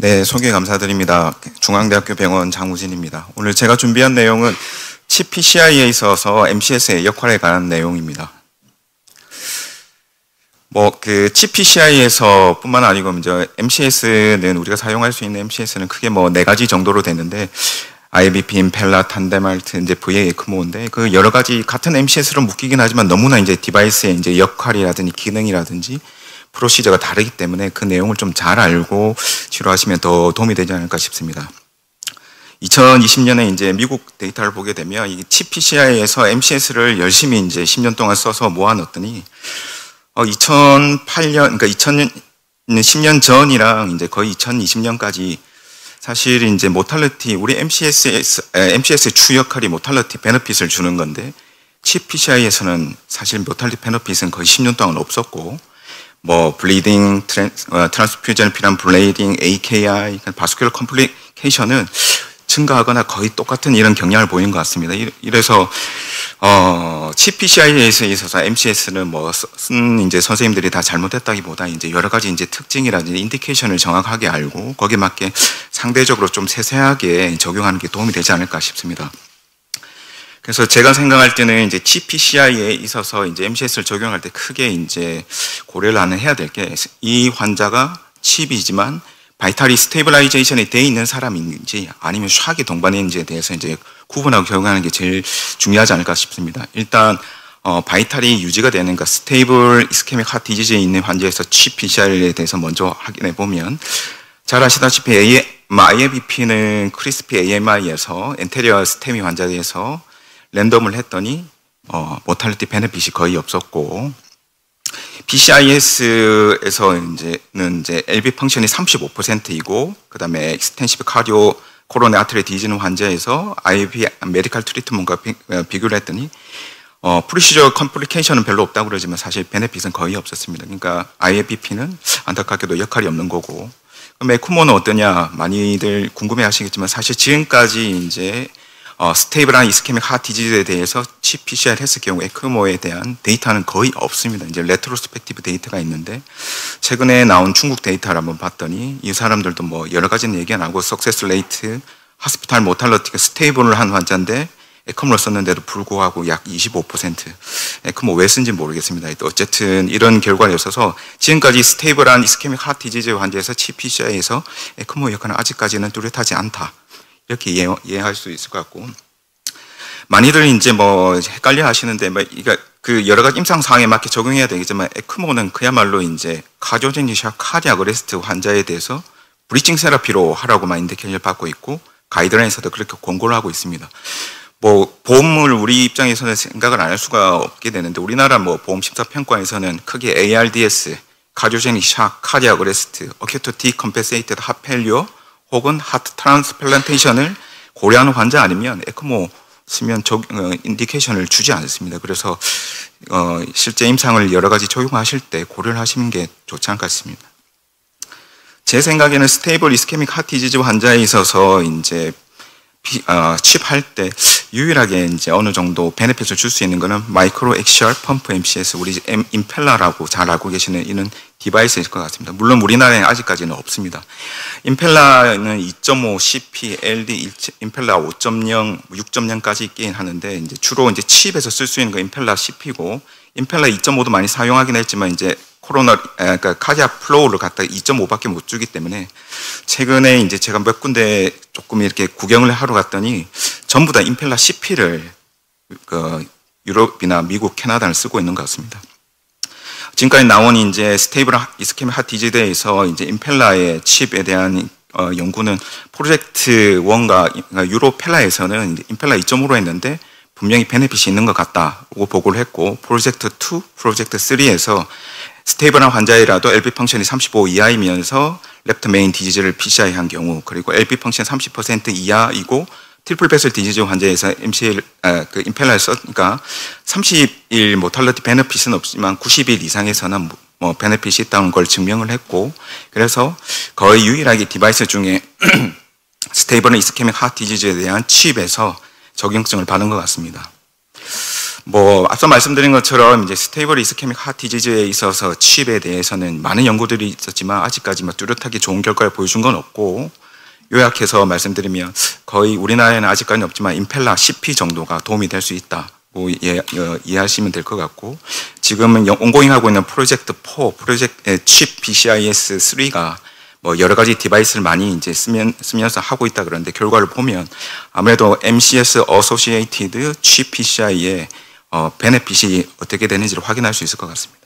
네, 소개 감사드립니다. 중앙대학교 병원 장우진입니다. 오늘 제가 준비한 내용은 칩 PCI에 있어서 MCS의 역할에 관한 내용입니다. 칩 PCI에서 뿐만 아니고, 이제 MCS는 우리가 사용할 수 있는 MCS는 크게 4가지 정도로 되는데, IBP, 임펠라, 탄데말트, 이제 VA, 에크모인데, 그 여러 가지 같은 MCS로 묶이긴 하지만 너무나 이제 디바이스의 이제 역할이라든지 기능이라든지 프로시저가 다르기 때문에 그 내용을 좀 잘 알고 치료하시면 더 도움이 되지 않을까 싶습니다. 2020년에 이제 미국 데이터를 보게 되면 이 칩 PCI에서 MCS를 열심히 이제 10년 동안 써서 모아놨더니 2008년, 그러니까 2010년 전이랑 이제 거의 2020년까지 사실 이제 모탈리티, 우리 MCS의 주 역할이 모탈리티 베너핏을 주는 건데 칩 PCI에서는 사실 모탈리티 베너핏은 거의 10년 동안 없었고 블리딩, 트랜스퓨전 피란 블레이딩, AKI, 바스큘러 컴플리케이션은 증가하거나 거의 똑같은 이런 경향을 보이는 것 같습니다. 이래서 칩 PCI에서 있어서 MCS는 쓴 이제 선생님들이 다 잘못했다기보다 이제 여러 가지 이제 특징이라든지 인디케이션을 정확하게 알고 거기에 맞게 상대적으로 좀 세세하게 적용하는 게 도움이 되지 않을까 싶습니다. 그래서 제가 생각할 때는 이제 칩 PCI에 있어서 이제 MCS를 적용할 때 크게 이제 고려를 해야 될 게 이 환자가 칩이지만 바이탈이 스테이블라이제이션이 되어 있는 사람인지 아니면 샥이 동반인지에 대해서 이제 구분하고 적용하는 게 제일 중요하지 않을까 싶습니다. 일단 바이탈이 유지가 되는 그 스테이블 이스케믹 하트 디지즈에 있는 환자에서 칩 PCI에 대해서 먼저 확인해 보면 잘 아시다시피 IABP는 크리스피 AMI에서 엔테리어 스테미 환자에서 랜덤을 했더니 모탈리티 베네핏이 거의 없었고 PCIS에서는 이제 LV 펑션이 35%이고 그다음에 익스텐시브 카디오 코로네 아트리 디지는 환자에서 IAB 메디컬 트리트먼트과 비교를 했더니 프리시저 컴플리케이션은 별로 없다고 그러지만 사실 베네핏은 거의 없었습니다. 그러니까 IABP는 안타깝게도 역할이 없는 거고 그럼 에크모는 어떠냐 많이들 궁금해 하시겠지만 사실 지금까지 이제 스테이블한 이스케믹 하트 디지즈에 대해서 칩 PCI를 했을 경우 에크모에 대한 데이터는 거의 없습니다. 이제 레트로스펙티브 데이터가 있는데 최근에 나온 중국 데이터를 한번 봤더니 이 사람들도 여러 가지 얘기가 나오고 석세스 레이트, 하스피탈 모탈리티가 스테이블을 한 환자인데 에크모를 썼는데도 불구하고 약 25%. 에크모 왜 쓴지 모르겠습니다. 어쨌든 이런 결과가 있어서 지금까지 스테이블한 이스케믹 하트 디지즈 환자에서 칩 PCI에서 에크모 역할은 아직까지는 뚜렷하지 않다. 이렇게 이해할 수 있을 것 같고 많이들 이제 헷갈려 하시는데 그 여러 가지 임상 사항에 맞게 적용해야 되겠지만 에크모는 그야말로 이제 카디오제닉 카디악 어레스트 환자에 대해서 브리징 세라피로 하라고만 인디케이션을 받고 있고 가이드라인에서도 그렇게 권고를 하고 있습니다. 보험을 우리 입장에서는 생각을 안 할 수가 없게 되는데 우리나라 보험 심사평가에서는 크게 ARDS, 카디오제닉 샥, 카디악 어레스트, 어큐트 디컴펜세이티드 하트 페일리어 혹은 하트 트랜스플란테이션을 고려하는 환자 아니면 에크모 쓰면 인디케이션을 주지 않습니다. 그래서 실제 임상을 여러 가지 적용하실 때 고려를 하시는 게 좋지 않을까 싶습니다. 제 생각에는 스테이블 이스케믹 하트 디지즈 환자에 있어서 이제 칩할 때 유일하게 이제 어느 정도 베네핏을 줄 수 있는 거는 마이크로 액시얼 펌프 MCS 우리 임펠라라고 잘 알고 계시는 이런 디바이스일 것 같습니다. 물론 우리나라에 아직까지는 없습니다. 임펠라는 2.5 CP, LD, 임펠라 5.0, 6.0까지 있긴 하는데 이제 주로 이제 칩에서 쓸 수 있는 거 임펠라 CP고 임펠라 2.5도 많이 사용하긴 했지만 이제 그러니까 카디악 플로우를 갖다가 2.5밖에 못 주기 때문에 최근에 이제 제가 몇 군데 조금 이렇게 구경을 하러 갔더니 전부 다 임펠라 CP를 유럽이나 미국, 캐나다를 쓰고 있는 것 같습니다. 지금까지 나온 이제 스테이블 이스케믹 하트 디지즈에서 이제 임펠라의 칩에 대한 연구는 프로젝트 1과 유로펠라에서는 임펠라 2.5로 했는데 분명히 베네핏이 있는 것 같다고 보고를 했고 프로젝트 2, 프로젝트 3에서 스테이블한 환자이라도 LV 펑션이 35 이하이면서 랩트 메인 디지즈를 PCI 한 경우 그리고 LV 펑션 30% 이하이고 트리플 베슬 디지즈 환자에서 임펠라를 썼으니까 30일 모탈리티 베네핏은 없지만 90일 이상에서는 베네핏이 있다는 걸 증명을 했고 그래서 거의 유일하게 디바이스 중에 스테이블한 이스케믹 하트 디지즈에 대한 칩에서 적용성을 받은 것 같습니다. 뭐 앞서 말씀드린 것처럼 이제 스테이블 이스케믹 하트 디지즈에 있어서 칩에 대해서는 많은 연구들이 있었지만 아직까지 뭐 뚜렷하게 좋은 결과를 보여준 건 없고, 요약해서 말씀드리면 거의 우리나라에는 아직까지는 없지만 임펠라 CP 정도가 도움이 될 수 있다. 뭐 이해하시면 될 것 같고, 지금은 온고잉하고 있는 프로젝트 4, 프로젝트 칩 PCIS 3가 뭐 여러 가지 디바이스를 많이 이제 쓰면서 하고 있다 그러는데, 결과를 보면 아무래도 MCS Associated 칩 PCI의 베네핏이 어떻게 되는지를 확인할 수 있을 것 같습니다.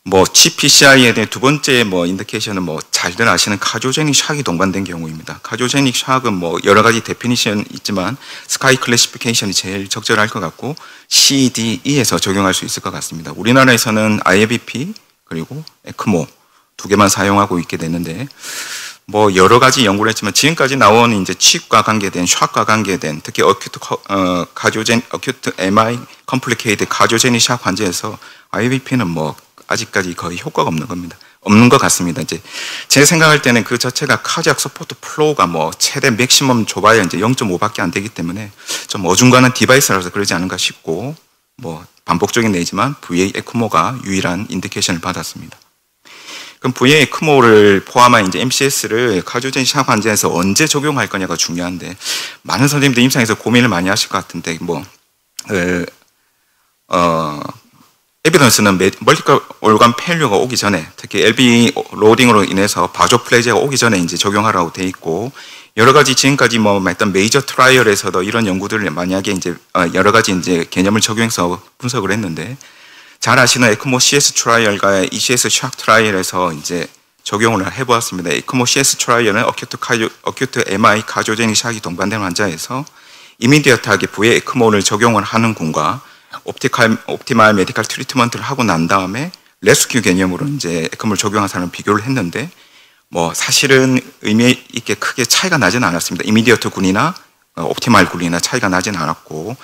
뭐 칩 PCI에 대해 두 번째 뭐 인디케이션은 뭐 잘들 아시는 카디오제닉 샥이 동반된 경우입니다. 카디오제닉 샥은 뭐 여러 가지 데피니션 있지만 스카이 클래시피케이션이 제일 적절할 것 같고, CDE에서 적용할 수 있을 것 같습니다. 우리나라에서는 IABP 그리고 에크모 두 개만 사용하고 있게 되는데, 뭐 여러 가지 연구를 했지만 지금까지 나온 이제 칩과 관계된, 샥과 관계된, 특히 어큐트 MI 컴플리케이트 카디오제닉 샥 환자에서 IABP는 뭐 아직까지 거의 효과가 없는 것 같습니다. 이제 제 생각할 때는 그 자체가 카디악 서포트 플로우가 뭐 최대 맥시멈 줘봐야 이제 0.5밖에 안 되기 때문에 좀 어중간한 디바이스라서 그러지 않은가 싶고, 뭐 반복적인 예지만 VA 에크모가 유일한 인디케이션을 받았습니다. 그럼 VA 에크모를 포함한 이제 MCS를 카디오제닉 샥 환자에서 언제 적용할 거냐가 중요한데, 많은 선생님들 임상에서 고민을 많이 하실 것 같은데, 뭐 에비던스는 멀티컬 올간 페일류가 오기 전에, 특히 LV 로딩으로 인해서 바조플레지아가 오기 전에 이제 적용하라고 돼 있고, 여러 가지 지금까지 뭐 했던 메이저 트라이얼에서도 이런 연구들을 만약에 이제 여러 가지 이제 개념을 적용해서 분석을 했는데, 잘 아시는 에크모 CS 트라이얼과 ECS 샥 트라이얼에서 이제 적용을 해보았습니다. 에크모 CS 트라이얼은 어큐트 MI 카디오제닉 샥이 동반된 환자에서 이미디어트하게 VA 에크모를 적용을 하는 군과 옵티말 메디컬 트리트먼트를 하고 난 다음에 레스큐 개념으로 이제 에크모를 적용한 사람을 비교를 했는데, 뭐 사실은 의미 있게 크게 차이가 나지는 않았습니다. 이미디어트 군이나 옵티말 군이나 차이가 나지는 않았고,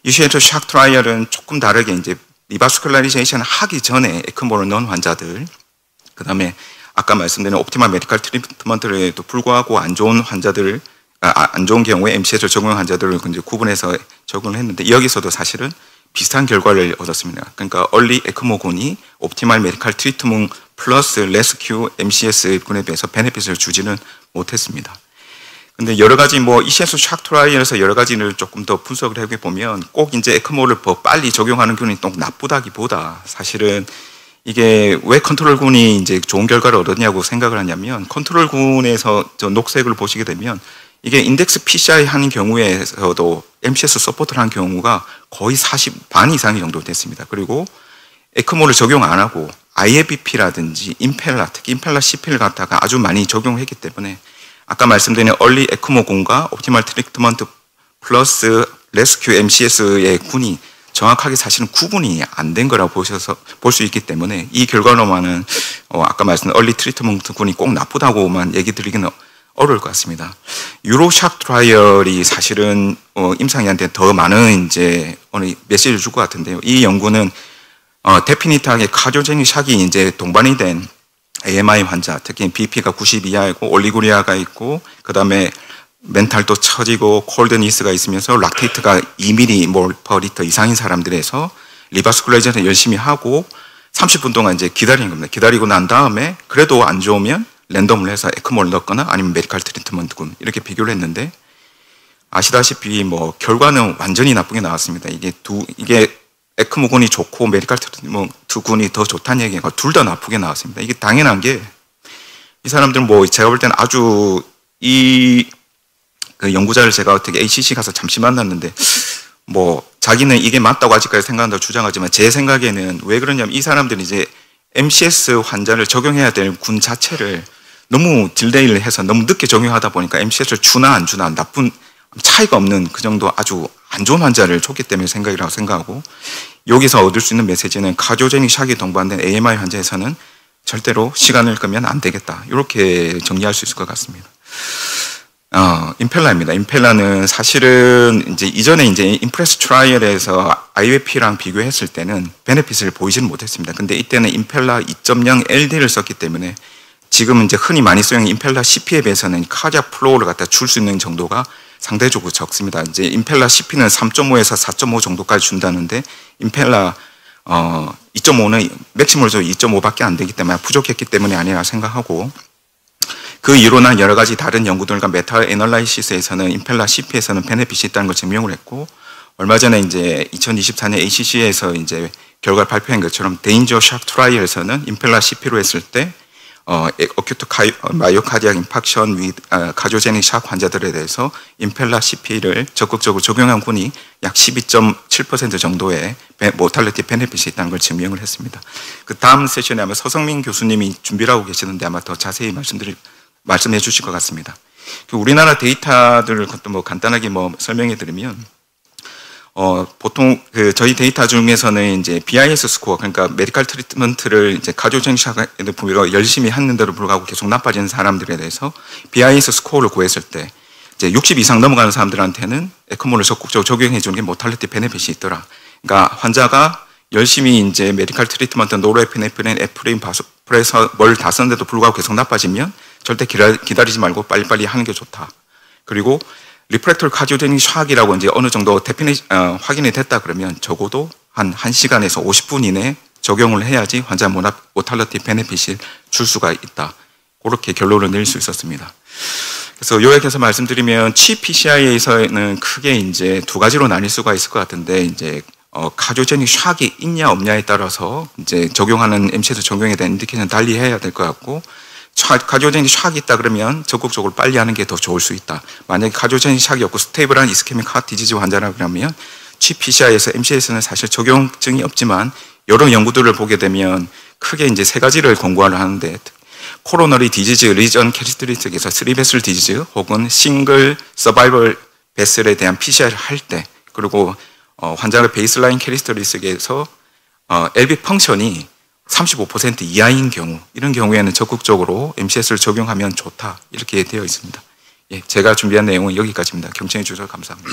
ECS 샥 트라이얼은 조금 다르게 이제 리바스큘라리제이션 하기 전에 에크모를 넣은 환자들, 그 다음에 아까 말씀드린 옵티말 메디컬 트리트먼트에도 불구하고 안 좋은 환자들, 안 좋은 경우에 MCS를 적용한 환자들을 이제 구분해서 적용을 했는데, 여기서도 사실은 비슷한 결과를 얻었습니다. 그러니까 얼리 에크모군이 옵티말 메디컬 트리트먼트 플러스 레스큐 MCS 군에 비해서 베네핏을 주지는 못했습니다. 근데 여러 가지 뭐 ECS 샥 트라이얼에서 여러 가지를 조금 더 분석을 해보면, 꼭 이제 에크모를 더 빨리 적용하는 균이 또 나쁘다기보다, 사실은 이게 왜 컨트롤군이 이제 좋은 결과를 얻었냐고 생각을 하냐면, 컨트롤군에서 저 녹색을 보시게 되면 이게 인덱스 PCI 하는 경우에서도 MCS 서포트를 한 경우가 거의 반 이상 정도 됐습니다. 그리고 에크모를 적용 안 하고 IABP라든지 임펠라, 특히 임펠라 CP를 갖다가 아주 많이 적용했기 때문에, 아까 말씀드린 얼리 에크모군과 옵티멀 트리트먼트 플러스 레스큐 MCS의 군이 정확하게 사실은 구분이 안 된 거라고 볼 수 있기 때문에, 이 결과로만은 아까 말씀드린 얼리 트리트먼트 군이 꼭 나쁘다고만 얘기 드리기는 어려울 것 같습니다. 유로샥 트라이얼이 사실은 임상의한테 더 많은 이제 메시지를 줄 것 같은데요. 이 연구는 데피니트하게 카디오제닉 샥이 이제 동반이 된 AMI 환자, 특히 BP가 90 이하이고 올리고리아가 있고, 그 다음에 멘탈도 처지고 콜드니스가 있으면서 락테이트가 2mol/L 이상인 사람들에서 리바스큘라이제이션 열심히 하고 30분 동안 이제 기다리는 겁니다. 기다리고 난 다음에 그래도 안 좋으면 랜덤을 해서 에크모를 넣거나 아니면 메디컬 트리트먼트군 이렇게 비교를 했는데, 아시다시피 뭐 결과는 완전히 나쁘게 나왔습니다. 이게 에크모군이 좋고 메디컬 트리트먼트군이 더 좋다는 얘기가 둘 다 나쁘게 나왔습니다. 이게 당연한 게, 이 사람들은 뭐 제가 볼 때는 아주 그 연구자를 제가 어떻게 ACC 가서 잠시 만났는데, 뭐 자기는 이게 맞다고 아직까지 생각한다고 주장하지만, 제 생각에는 왜 그러냐면, 이 사람들이 이제 MCS 환자를 적용해야 될 군 자체를 너무 딜레이를 해서 너무 늦게 적용하다 보니까 MCS를 주나 안 주나 나쁜 차이가 없는 그 정도 아주 안 좋은 환자를 줬기 때문에 생각이라고 생각하고, 여기서 얻을 수 있는 메시지는 카디오제닉 샥이 동반된 AMI 환자에서는 절대로 시간을 끄면 안 되겠다, 이렇게 정리할 수 있을 것 같습니다. 임펠라입니다. 임펠라는 사실은 이제 이전에 이제 임프레스 트라이얼에서 IVP랑 비교했을 때는 베네핏을 보이지는 못했습니다. 근데 이때는 임펠라 2.0 LD를 썼기 때문에 지금 이제 흔히 많이 쓰이는 임펠라 CP에 비해서는 카디악 플로우를 갖다 줄 수 있는 정도가 상대적으로 적습니다. 이제 임펠라 CP는 3.5에서 4.5 정도까지 준다는데 임펠라 2.5는 맥시멀로 2.5밖에 안 되기 때문에 부족했기 때문이 아니라 생각하고, 그 이론한 여러 가지 다른 연구들과 메타 애널라이시스에서는 임펠라 CP에서는 베네핏이 있다는 걸 증명을 했고, 얼마 전에 이제 2024년 ACC에서 이제 결과를 발표한 것처럼 데인저 샥 트라이얼에서는 임펠라 CP로 했을 때 어큐트 마이오카디악 임팍션 위 카디오제닉 샥 환자들에 대해서 임펠라 CP를 적극적으로 적용한 군이 약 12.7% 정도의 모탈리티 베네핏이 있다는 걸 증명을 했습니다. 그 다음 세션에 아마 서성민 교수님이 준비를 하고 계시는데 아마 더 자세히 말씀해 주실 것 같습니다. 우리나라 데이터들을 뭐 간단하게 뭐 설명해 드리면, 보통 저희 데이터 중에서는 이제 BIS 스코어, 그러니까 메디컬 트리트먼트를 이제 카디오제닉 샥에도 불구하고 열심히 했는데도 불구하고 계속 나빠지는 사람들에 대해서 BIS 스코어를 구했을 때 이제 60 이상 넘어가는 사람들한테는 에크모를 적극적으로 적용해 주는 게 모탈리티 베네핏이 있더라. 그러니까 환자가 열심히 이제 메디컬 트리트먼트 노르에피네프린, 에프린, 바소프레서 뭘 다 썼는데도 불구하고 계속 나빠지면 절대 기다리지 말고 빨리빨리 하는 게 좋다. 그리고 리프렉터리 카디오제닉 샥이라고 이제 어느 정도 확인이 됐다 그러면 적어도 한 1시간에서 50분 이내에 적용을 해야지 환자 모탈리티 베네핏을 줄 수가 있다. 그렇게 결론을 내릴 수 있었습니다. 그래서 요약해서 말씀드리면 PCI에서는 크게 이제 두 가지로 나뉠 수가 있을 것 같은데, 이제 카디오제닉 샥이 있냐 없냐에 따라서 이제 적용하는 MC에서 적용에 대한 인디케이션은 달리 해야 될 것 같고, 카디오제닉 샥이 있다 그러면 적극적으로 빨리 하는 게 더 좋을 수 있다. 만약에 카디오제닉 샥이 없고 스테이블한 이스케믹 하트 디지즈 환자라 그러면 PCI에서 MC에서는 사실 적용증이 없지만 여러 연구들을 보게 되면 크게 이제 세 가지를 권고를 하는데, 코로너리 디지즈 리전 캐릭터리스틱에서 3베슬 디지즈 혹은 싱글 서바이벌 베슬에 대한 PCR을 할 때, 그리고 환자의 베이스라인 캐릭터리스틱에서 LV 펑션이 35% 이하인 경우, 이런 경우에는 적극적으로 MCS를 적용하면 좋다, 이렇게 되어 있습니다. 예, 제가 준비한 내용은 여기까지입니다. 경청해 주셔서 감사합니다.